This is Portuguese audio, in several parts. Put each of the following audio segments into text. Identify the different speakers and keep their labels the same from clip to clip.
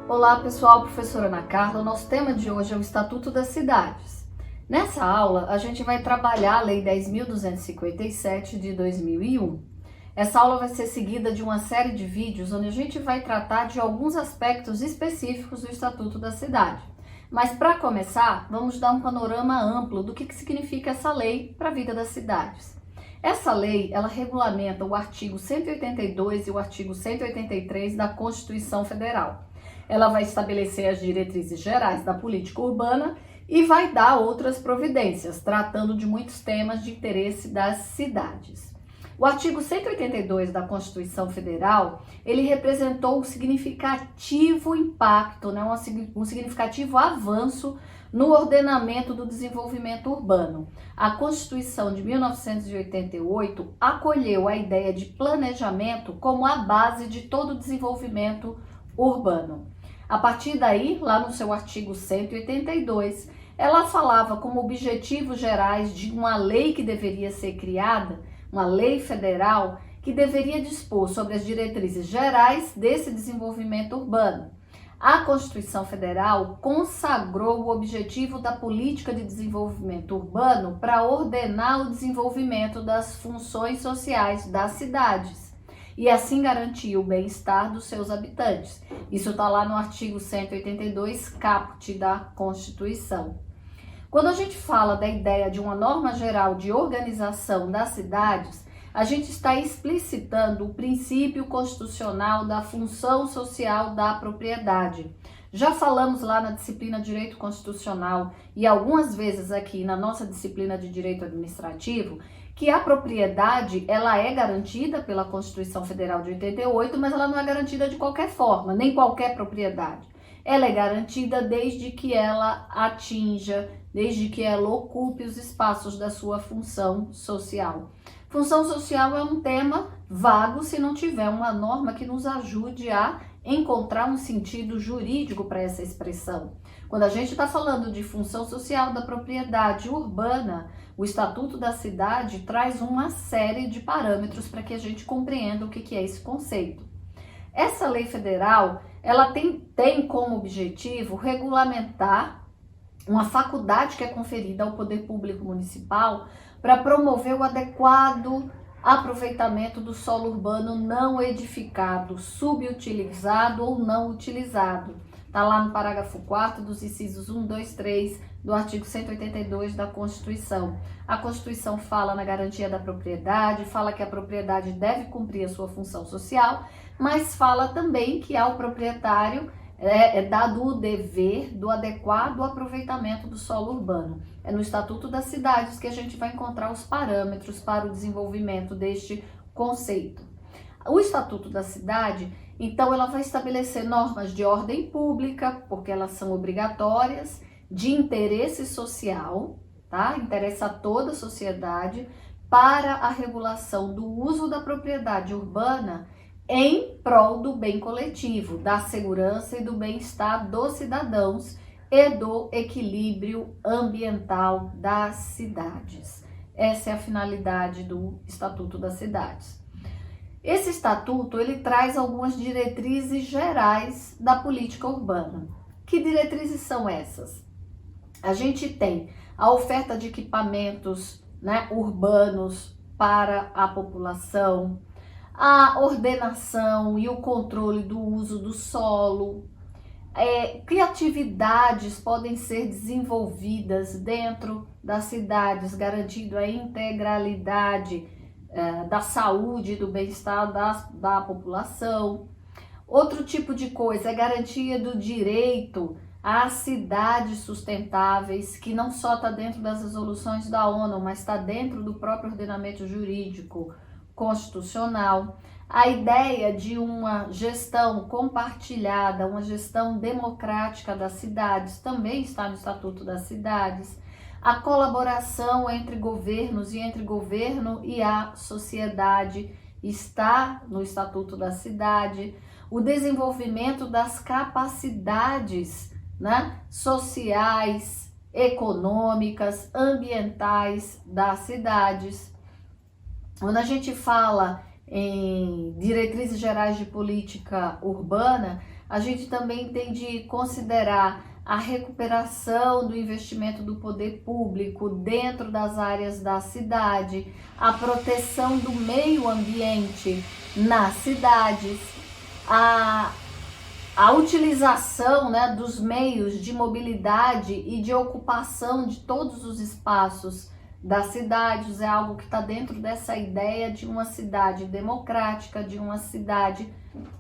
Speaker 1: Olá pessoal, professora Ana Carla. O nosso tema de hoje é o Estatuto das Cidades. Nessa aula, a gente vai trabalhar a Lei 10.257 de 2001. Essa aula vai ser seguida de uma série de vídeos onde a gente vai tratar de alguns aspectos específicos do Estatuto da Cidade. Mas para começar, vamos dar um panorama amplo do que significa essa lei para a vida das cidades. Essa lei, ela regulamenta o artigo 182 e o artigo 183 da Constituição Federal. Ela vai estabelecer as diretrizes gerais da política urbana e vai dar outras providências, tratando de muitos temas de interesse das cidades. O artigo 182 da Constituição Federal, ele representou um significativo impacto, um significativo avanço no ordenamento do desenvolvimento urbano. A Constituição de 1988 acolheu a ideia de planejamento como a base de todo o desenvolvimento urbano. A partir daí, lá no seu artigo 182, ela falava como objetivos gerais de uma lei que deveria ser criada, uma lei federal que deveria dispor sobre as diretrizes gerais desse desenvolvimento urbano. A Constituição Federal consagrou o objetivo da política de desenvolvimento urbano para ordenar o desenvolvimento das funções sociais das cidades e assim garantir o bem-estar dos seus habitantes. Isso está lá no artigo 182, caput da Constituição. Quando a gente fala da ideia de uma norma geral de organização das cidades, a gente está explicitando o princípio constitucional da função social da propriedade. Já falamos lá na disciplina de Direito Constitucional e algumas vezes aqui na nossa disciplina de Direito Administrativo que a propriedade ela é garantida pela Constituição Federal de 88, mas ela não é garantida de qualquer forma, nem qualquer propriedade. Ela é garantida desde que ela atinja, desde que ela ocupe os espaços da sua função social. Função social é um tema vago se não tiver uma norma que nos ajude a encontrar um sentido jurídico para essa expressão. Quando a gente está falando de função social da propriedade urbana, o Estatuto da Cidade traz uma série de parâmetros para que a gente compreenda o que é esse conceito. Essa lei federal, ela tem como objetivo regulamentar uma faculdade que é conferida ao poder público municipal para promover o adequado aproveitamento do solo urbano não edificado, subutilizado ou não utilizado. Está lá no parágrafo 4º dos incisos 1, 2, 3 do artigo 182 da Constituição. A Constituição fala na garantia da propriedade, fala que a propriedade deve cumprir a sua função social, mas fala também que ao proprietário é dado o dever do adequado aproveitamento do solo urbano. É no Estatuto das Cidades que a gente vai encontrar os parâmetros para o desenvolvimento deste conceito. O Estatuto da Cidade, então, ela vai estabelecer normas de ordem pública, porque elas são obrigatórias, de interesse social, tá? Interessa a toda a sociedade, para a regulação do uso da propriedade urbana em prol do bem coletivo, da segurança e do bem-estar dos cidadãos e do equilíbrio ambiental das cidades. Essa é a finalidade do Estatuto das Cidades. Esse estatuto, ele traz algumas diretrizes gerais da política urbana. Que diretrizes são essas? A gente tem a oferta de equipamentos, urbanos para a população, a ordenação e o controle do uso do solo. Que atividades podem ser desenvolvidas dentro das cidades, garantindo a integralidade da saúde e do bem-estar da população. Outro tipo de coisa é garantia do direito às cidades sustentáveis, que não só está dentro das resoluções da ONU, mas está dentro do próprio ordenamento jurídico constitucional. A ideia de uma gestão compartilhada, uma gestão democrática das cidades, também está no Estatuto das Cidades. A colaboração entre governos e entre governo e a sociedade está no Estatuto da Cidade. O desenvolvimento das capacidades, sociais, econômicas, ambientais das cidades. Quando a gente fala em diretrizes gerais de política urbana, A gente também tem de considerar a recuperação do investimento do poder público dentro das áreas da cidade, a proteção do meio ambiente nas cidades, a utilização, né, dos meios de mobilidade e de ocupação de todos os espaços das cidades é algo que está dentro dessa ideia de uma cidade democrática, de uma cidade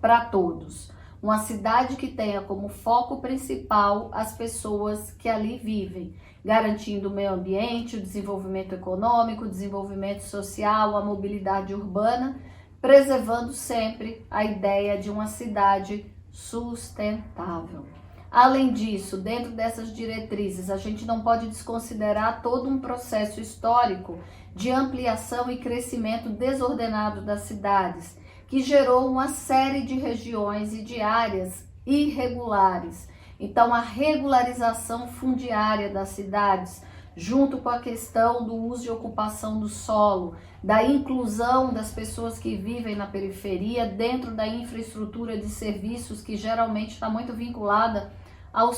Speaker 1: para todos. Uma cidade que tenha como foco principal as pessoas que ali vivem, garantindo o meio ambiente, o desenvolvimento econômico, o desenvolvimento social, a mobilidade urbana, preservando sempre a ideia de uma cidade sustentável. Além disso, dentro dessas diretrizes, a gente não pode desconsiderar todo um processo histórico de ampliação e crescimento desordenado das cidades, que gerou uma série de regiões e de áreas irregulares. Então, a regularização fundiária das cidades, junto com a questão do uso e ocupação do solo, da inclusão das pessoas que vivem na periferia dentro da infraestrutura de serviços que geralmente está muito vinculada ao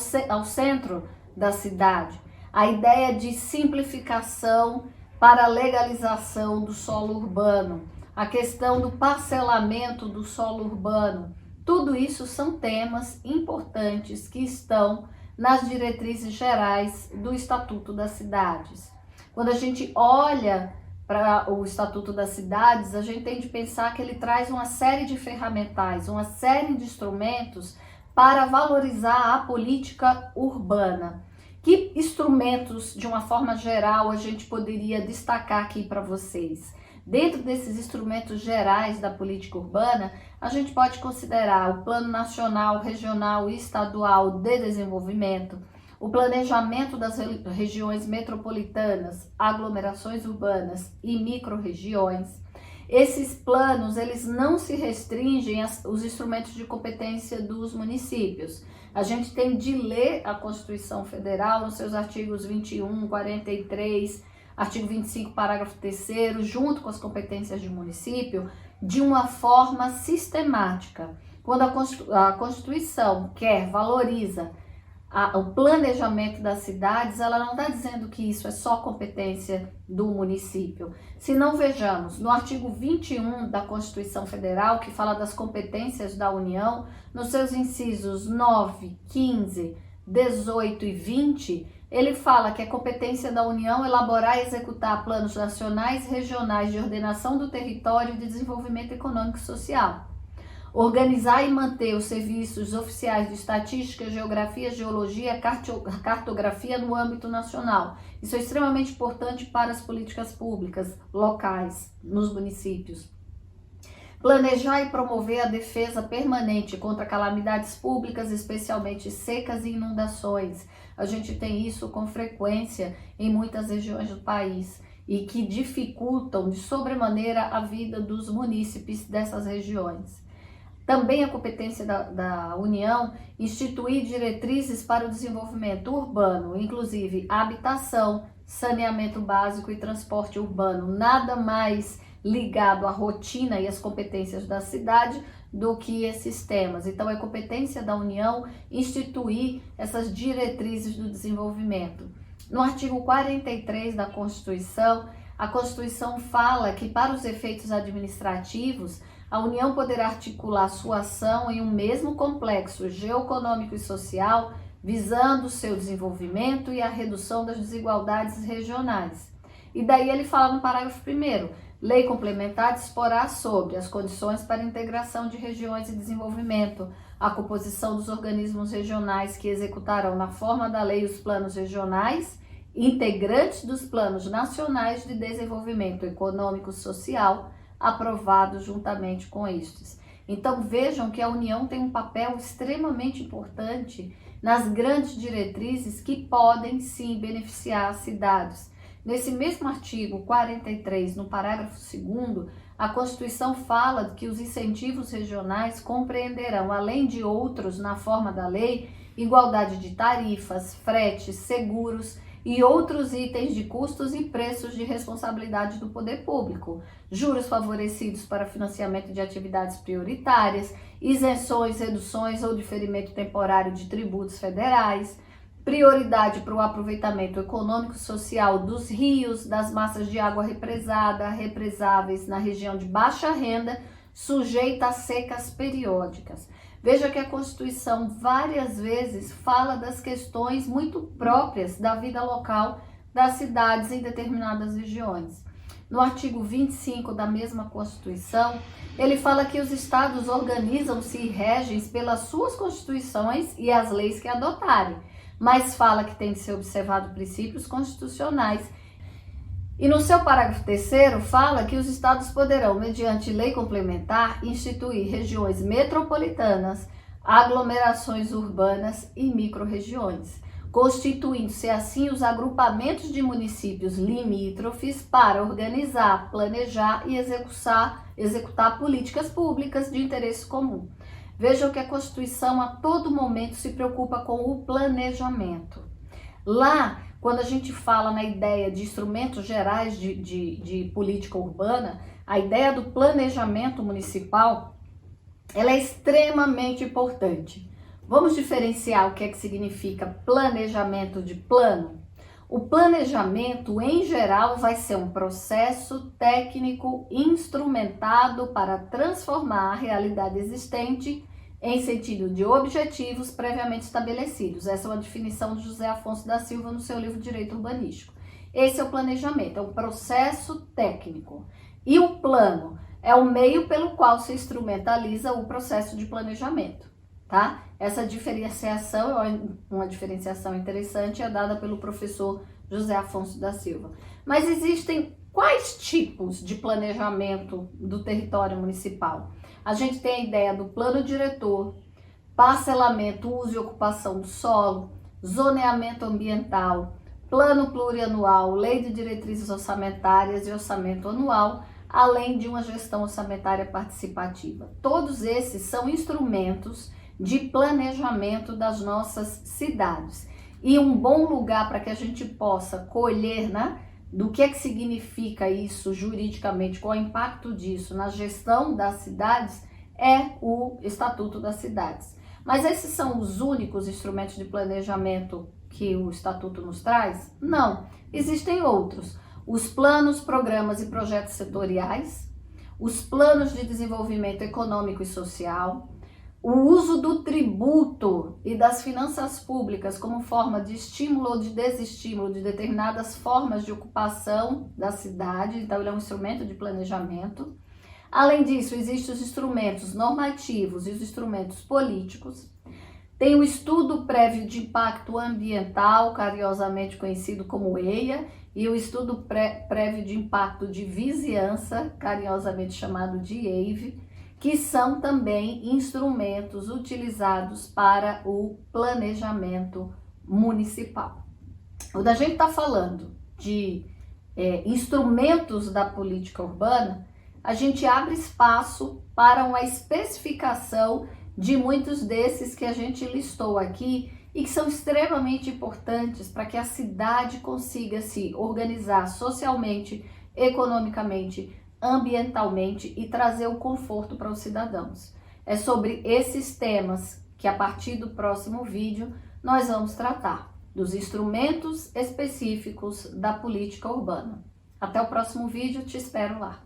Speaker 1: centro da cidade. A ideia de simplificação para a legalização do solo urbano, a questão do parcelamento do solo urbano, tudo isso são temas importantes que estão nas diretrizes gerais do Estatuto das Cidades. Quando a gente olha para o Estatuto das Cidades, a gente tem de pensar que ele traz uma série de ferramentais, uma série de instrumentos para valorizar a política urbana. Que instrumentos, de uma forma geral, a gente poderia destacar aqui para vocês? Dentro desses instrumentos gerais da política urbana, a gente pode considerar o Plano Nacional, Regional e Estadual de Desenvolvimento, o planejamento das regiões metropolitanas, aglomerações urbanas e micro-regiões. Esses planos, eles não se restringem aos instrumentos de competência dos municípios. A gente tem de ler a Constituição Federal nos seus artigos 21, 43, artigo 25, parágrafo 3º, junto com as competências de município, de uma forma sistemática. Quando a Constituição valoriza o planejamento das cidades, ela não está dizendo que isso é só competência do município. Se não, vejamos, no artigo 21 da Constituição Federal, que fala das competências da União, nos seus incisos 9, 15, 18 e 20, ele fala que é competência da União elaborar e executar planos nacionais e regionais de ordenação do território e de desenvolvimento econômico e social. Organizar e manter os serviços oficiais de estatística, geografia, geologia, cartografia no âmbito nacional. Isso é extremamente importante para as políticas públicas locais, nos municípios. Planejar e promover a defesa permanente contra calamidades públicas, especialmente secas e inundações. A gente tem isso com frequência em muitas regiões do país e que dificultam de sobremaneira a vida dos munícipes dessas regiões. Também a competência da União instituir diretrizes para o desenvolvimento urbano, inclusive habitação, saneamento básico e transporte urbano. Nada mais ligado à rotina e às competências da cidade do que esses temas. Então, é competência da União instituir essas diretrizes do desenvolvimento. No artigo 43 da Constituição, a Constituição fala que, para os efeitos administrativos, a União poderá articular sua ação em um mesmo complexo geoeconômico e social, visando o seu desenvolvimento e a redução das desigualdades regionais. E daí ele fala no parágrafo 1º, lei complementar disporá sobre as condições para a integração de regiões e desenvolvimento, a composição dos organismos regionais que executarão na forma da lei os planos regionais, integrantes dos planos nacionais de desenvolvimento econômico e social, aprovados juntamente com estes. Então vejam que a União tem um papel extremamente importante nas grandes diretrizes que podem sim beneficiar as cidades. Nesse mesmo artigo 43, no parágrafo 2º, a Constituição fala que os incentivos regionais compreenderão, além de outros na forma da lei, igualdade de tarifas, fretes, seguros, e outros itens de custos e preços de responsabilidade do poder público, juros favorecidos para financiamento de atividades prioritárias, isenções, reduções ou diferimento temporário de tributos federais, prioridade para o aproveitamento econômico e social dos rios, das massas de água represada, represáveis na região de baixa renda, sujeita a secas periódicas. Veja que a Constituição várias vezes fala das questões muito próprias da vida local das cidades em determinadas regiões. No artigo 25 da mesma Constituição, ele fala que os estados organizam-se e regem pelas suas constituições e as leis que adotarem, mas fala que tem que ser observado princípios constitucionais. E no seu parágrafo 3º fala que os estados poderão, mediante lei complementar, instituir regiões metropolitanas, aglomerações urbanas e microrregiões, constituindo-se assim os agrupamentos de municípios limítrofes para organizar, planejar e executar políticas públicas de interesse comum. Vejam que a Constituição a todo momento se preocupa com o planejamento. Lá, quando a gente fala na ideia de instrumentos gerais de política urbana, a ideia do planejamento municipal, ela é extremamente importante. Vamos diferenciar o que é que significa planejamento de plano? O planejamento, em geral, vai ser um processo técnico instrumentado para transformar a realidade existente em sentido de objetivos previamente estabelecidos. Essa é uma definição de José Afonso da Silva no seu livro Direito Urbanístico. Esse é o planejamento, é um processo técnico. E o plano é o meio pelo qual se instrumentaliza o processo de planejamento, tá? Essa diferenciação é uma diferenciação interessante, é dada pelo professor José Afonso da Silva. Mas existem quais tipos de planejamento do território municipal? A gente tem a ideia do plano diretor, parcelamento, uso e ocupação do solo, zoneamento ambiental, plano plurianual, lei de diretrizes orçamentárias e orçamento anual, além de uma gestão orçamentária participativa. Todos esses são instrumentos de planejamento das nossas cidades. E um bom lugar para que a gente possa colher, né, do que é que significa isso juridicamente, qual é o impacto disso na gestão das cidades, é o Estatuto das Cidades. Mas esses são os únicos instrumentos de planejamento que o Estatuto nos traz? Não, existem outros. Os planos, programas e projetos setoriais, os planos de desenvolvimento econômico e social, o uso do tributo e das finanças públicas como forma de estímulo ou de desestímulo de determinadas formas de ocupação da cidade, então ele é um instrumento de planejamento. Além disso, existem os instrumentos normativos e os instrumentos políticos. Tem o estudo prévio de impacto ambiental, carinhosamente conhecido como EIA, e o estudo prévio de impacto de vizinhança, carinhosamente chamado de EIV, que são também instrumentos utilizados para o planejamento municipal. Quando a gente está falando de instrumentos da política urbana, a gente abre espaço para uma especificação de muitos desses que a gente listou aqui e que são extremamente importantes para que a cidade consiga se organizar socialmente, economicamente, ambientalmente e trazer o conforto para os cidadãos. É sobre esses temas que a partir do próximo vídeo nós vamos tratar, dos instrumentos específicos da política urbana. Até o próximo vídeo, te espero lá.